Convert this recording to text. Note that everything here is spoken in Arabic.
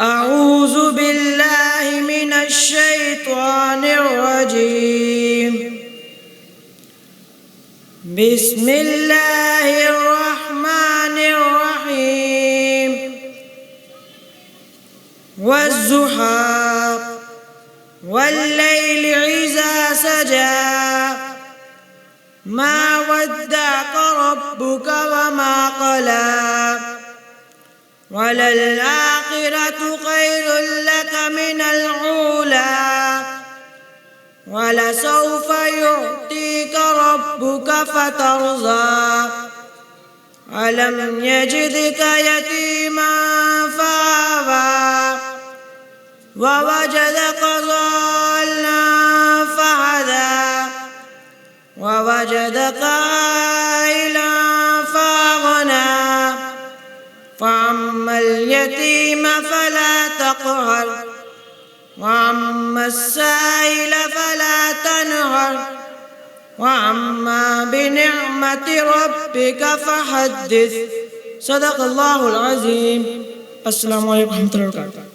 أعوذ بالله من الشيطان الرجيم. بسم الله الرحمن الرحيم. والضحى والليل إذا سجى ما ودعك ربك وما قلى وللآخرة خير لك من الأولى ولسوف يعطيك ربك فترضى ألم يجدك يتيما فآوى ووجدك ضالا فهدى ووجدك عائلا فأغنى فأما اليتيم فلا تقهر وأما السائل فلا تنهر وأما بنعمة ربك فحدث. صدق الله العظيم. السلام عليكم ورحمة الله وبركاته.